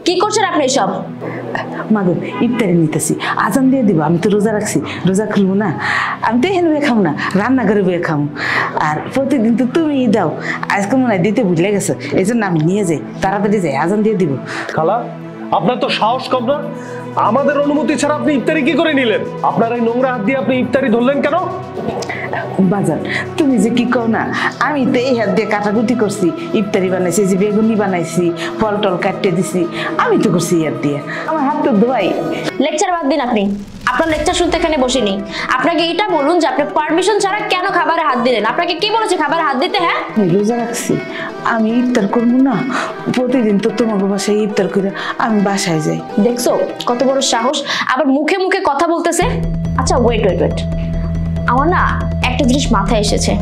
কি করছেন আপনি সব? মাগো ইফতারি নিতেছি, আজান দিয়ে দিব। আমি তো রোজা রাখছি, রোজা খুলবো না। আমি তো এখানে বয়ে খাবো না, রান্না করে বয়ে খাবো। আর প্রতিদিন তো তুমি দাও, আজকে মনে হয় দিতে ভুলে গেছো, এই জন্য আমি নিয়ে যাই, তাড়াতাড়ি যাই, আজান দিয়ে দিব। খালা আপনার তো সাহস কম না? আমাদের অনুমতি ছাড়া আপনি ইফতারি কি করে নিলেন? আপনার এই নোংরা হাত দিয়ে আপনি ইফতারি ধরলেন কেন? বাজান তুমি যে কি কও না, আমি তো এই হাত দিয়ে কাটাকুটি করছি, ইফতারি বানাইছি, যে বেগুনি বানাইছি, ফল টল কাটতে দিছি, আমি তো করছি এই হাত দিয়ে। আমার হাত তো ধোয়াই। লেকচার বাদ দিন আপনি, আপনার লেকচার শুনতে এখানে বসিনি। আপনাকে এটা বলুন যে আপনি পারমিশন ছাড়া কেন খাবারে হাত দিলেন? আপনাকে কি বলেছে খাবারে হাত দিতে? হ্যাঁ আমি রোজা রাখছি, আমি ইফতার করবো না? প্রতিদিন তো তোমাকে বাসায় ইফতার করে আমি বাসায় যাই। দেখছো কত বড় সাহস, আবার মুখে মুখে কথা বলতেছে। আচ্ছা ওয়েট ওয়েট ওয়েট, আমার না একটা জিনিস মাথায় এসেছে।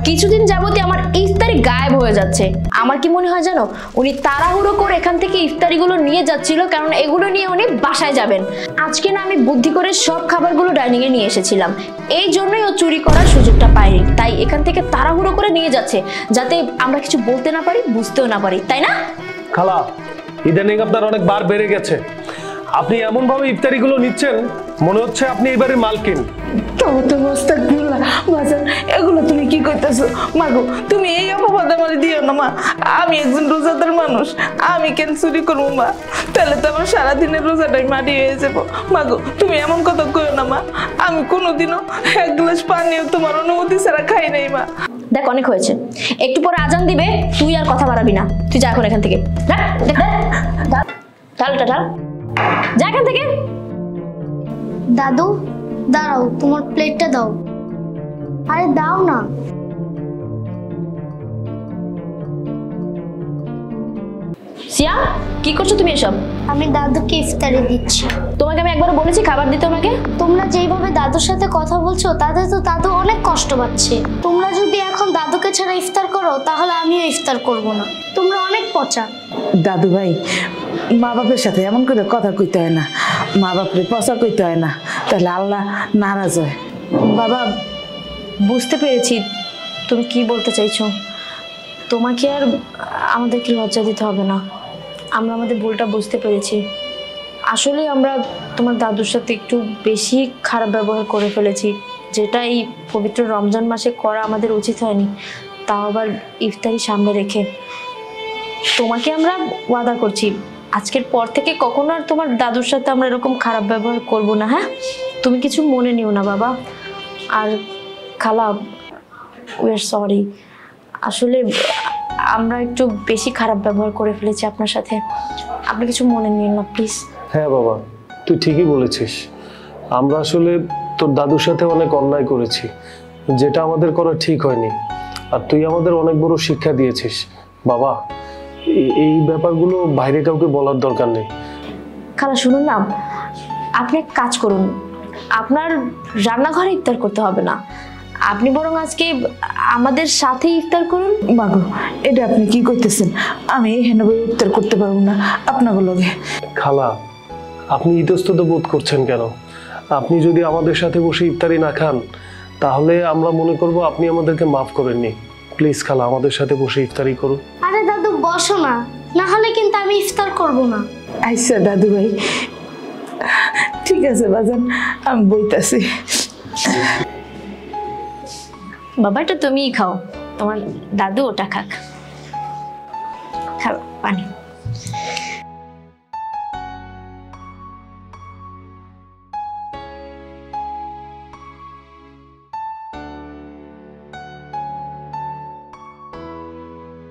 কিছুদিন যাবতই আমার ইফতারি গায়েব হয়ে যাচ্ছে। আমার কি মনে হয় জানো, উনি তাড়াহুড়ো করে এখান থেকে ইফতারিগুলো নিয়ে যাচ্ছিল, কারণ এগুলো নিয়ে উনি বাসায় যাবেন। আজকে না আমি বুদ্ধি করে সব খাবারগুলো ডাইনিং এ নিয়ে এসেছিলাম, এই জন্যই ও চুরি করার সুযোগটা পায়নি। তাই এখান থেকে তাড়াহুড়ো করে নিয়ে যাচ্ছে, যাতে আমরা কিছু বলতে না পারি, বুঝতেও না পারি, তাই না? খালা ইদানিং আপনার অনেক বার বেড়ে গেছে। আপনি এমন ভাবে ইফতারি গুলো নিচ্ছেন, মনে হচ্ছে আপনি এবারে মালকিন। এগুলো তুমি কি করতেছো? মাগো তুমি এই অপবাদ আমার দিও না মা, আমি একজন রোজাদার মানুষ, আমি কেন চুরি করবো মা? তাহলে তো আমার সারাদিনের রোজাটাই মাটি হয়ে যাবো। মাগো তুমি এমন কথা কইও না মা, আমি কোনোদিনও এক গ্লাস পানিও তোমার অনুমতি ছাড়া খাই নাই মা। দেখ অনেক হয়েছে, একটু পরে আজান দিবে, তুই আর কথা বাড়াবি না। তুই যা এখন এখান থেকে, ঢালটা ঢাল, যা এখান থেকে। দাদু দাঁড়াও, তোমার প্লেটটা দাও। আরে দাও না। সিয়া কি করছো তুমি এসব? আমি দাদুকে ইফতারি দিচ্ছি। তোমাকে আমি একবার বলেছি খাবার দিতে আমাকে। তোমরা যেইভাবে দাদুর সাথে কথা বলছো তাতে তো দাদু অনেক কষ্ট পাচ্ছে। তোমরা যদি এখন দাদুকে ছাড়া ইফতার করো তাহলে আমিও ইফতার করব না। তোমরা অনেক পচা। দাদু ভাই, মা বাপের সাথে এমন করে কথা কইতে হয় না, মা বাপরে পচা কইতে হয় না, তাহলে আল্লাহ নারাজ হয়। বাবা বুঝতে পেরেছি তুমি কি বলতে চাইছো। তোমাকে আর আমাদেরকে লজ্জা দিতে হবে না, আমরা আমাদের ভুলটা বুঝতে পেরেছি। আসলে আমরা তোমার দাদুর সাথে একটু বেশি খারাপ ব্যবহার করে ফেলেছি, যেটা এই পবিত্র রমজান মাসে করা আমাদের উচিত হয়নি, তাও আবার ইফতারি সামনে রেখে। তোমাকে আমরা ওয়াদা করছি আজকের পর থেকে কখনো আর তোমার দাদুর সাথে আমরা এরকম খারাপ ব্যবহার করব না। হ্যাঁ তুমি কিছু মনে নিও না বাবা। আর খালা উই আর সরি, আসলে আমরা একটু বেশি খারাপ ব্যবহার করে ফেলেছি আপনার সাথে, আপনি কিছু মনে নিন না প্লিজ। হ্যাঁ বাবা, তুই ঠিকই বলেছিস। আমরা আসলে তোর দাদুর সাথে অনেক অন্যায় করেছি, যেটা আমাদের করা ঠিক হয়নি। আর তুই আমাদের অনেক বড় শিক্ষা দিয়েছিস বাবা। এই ব্যাপারগুলো বাইরে কাউকে বলার দরকার নেই। খালা শুনুন না, আপনি এক কাজ করুন, আপনার রান্নাঘরে ইফতার করতে হবে না, আপনি বরং আজকে আমাদের সাথে ইফতার করুন। মাগো এটা আপনি কি করতেছেন? আমি এখানে বই ইফতার করতে পারবো না আপনার লগে। খালা আপনি ইতস্তত বোধ করছেন কেন? আপনি যদি আমাদের সাথে বসে ইফতারি না খান তাহলে আমরা মনে করব আপনি আমাদেরকে মাফ করেননি। প্লিজ খালা আমাদের সাথে বসে ইফতারি করুন। আরে দাদু বসো না, না হলে কিন্তু আমি ইফতার করব না। আচ্ছা দাদু ভাই, ঠিক আছে বাজান, আমি বইতাছি। বাবা এটা তুমিই খাও, তোমার দাদু ওটা খাক। খাও পানি।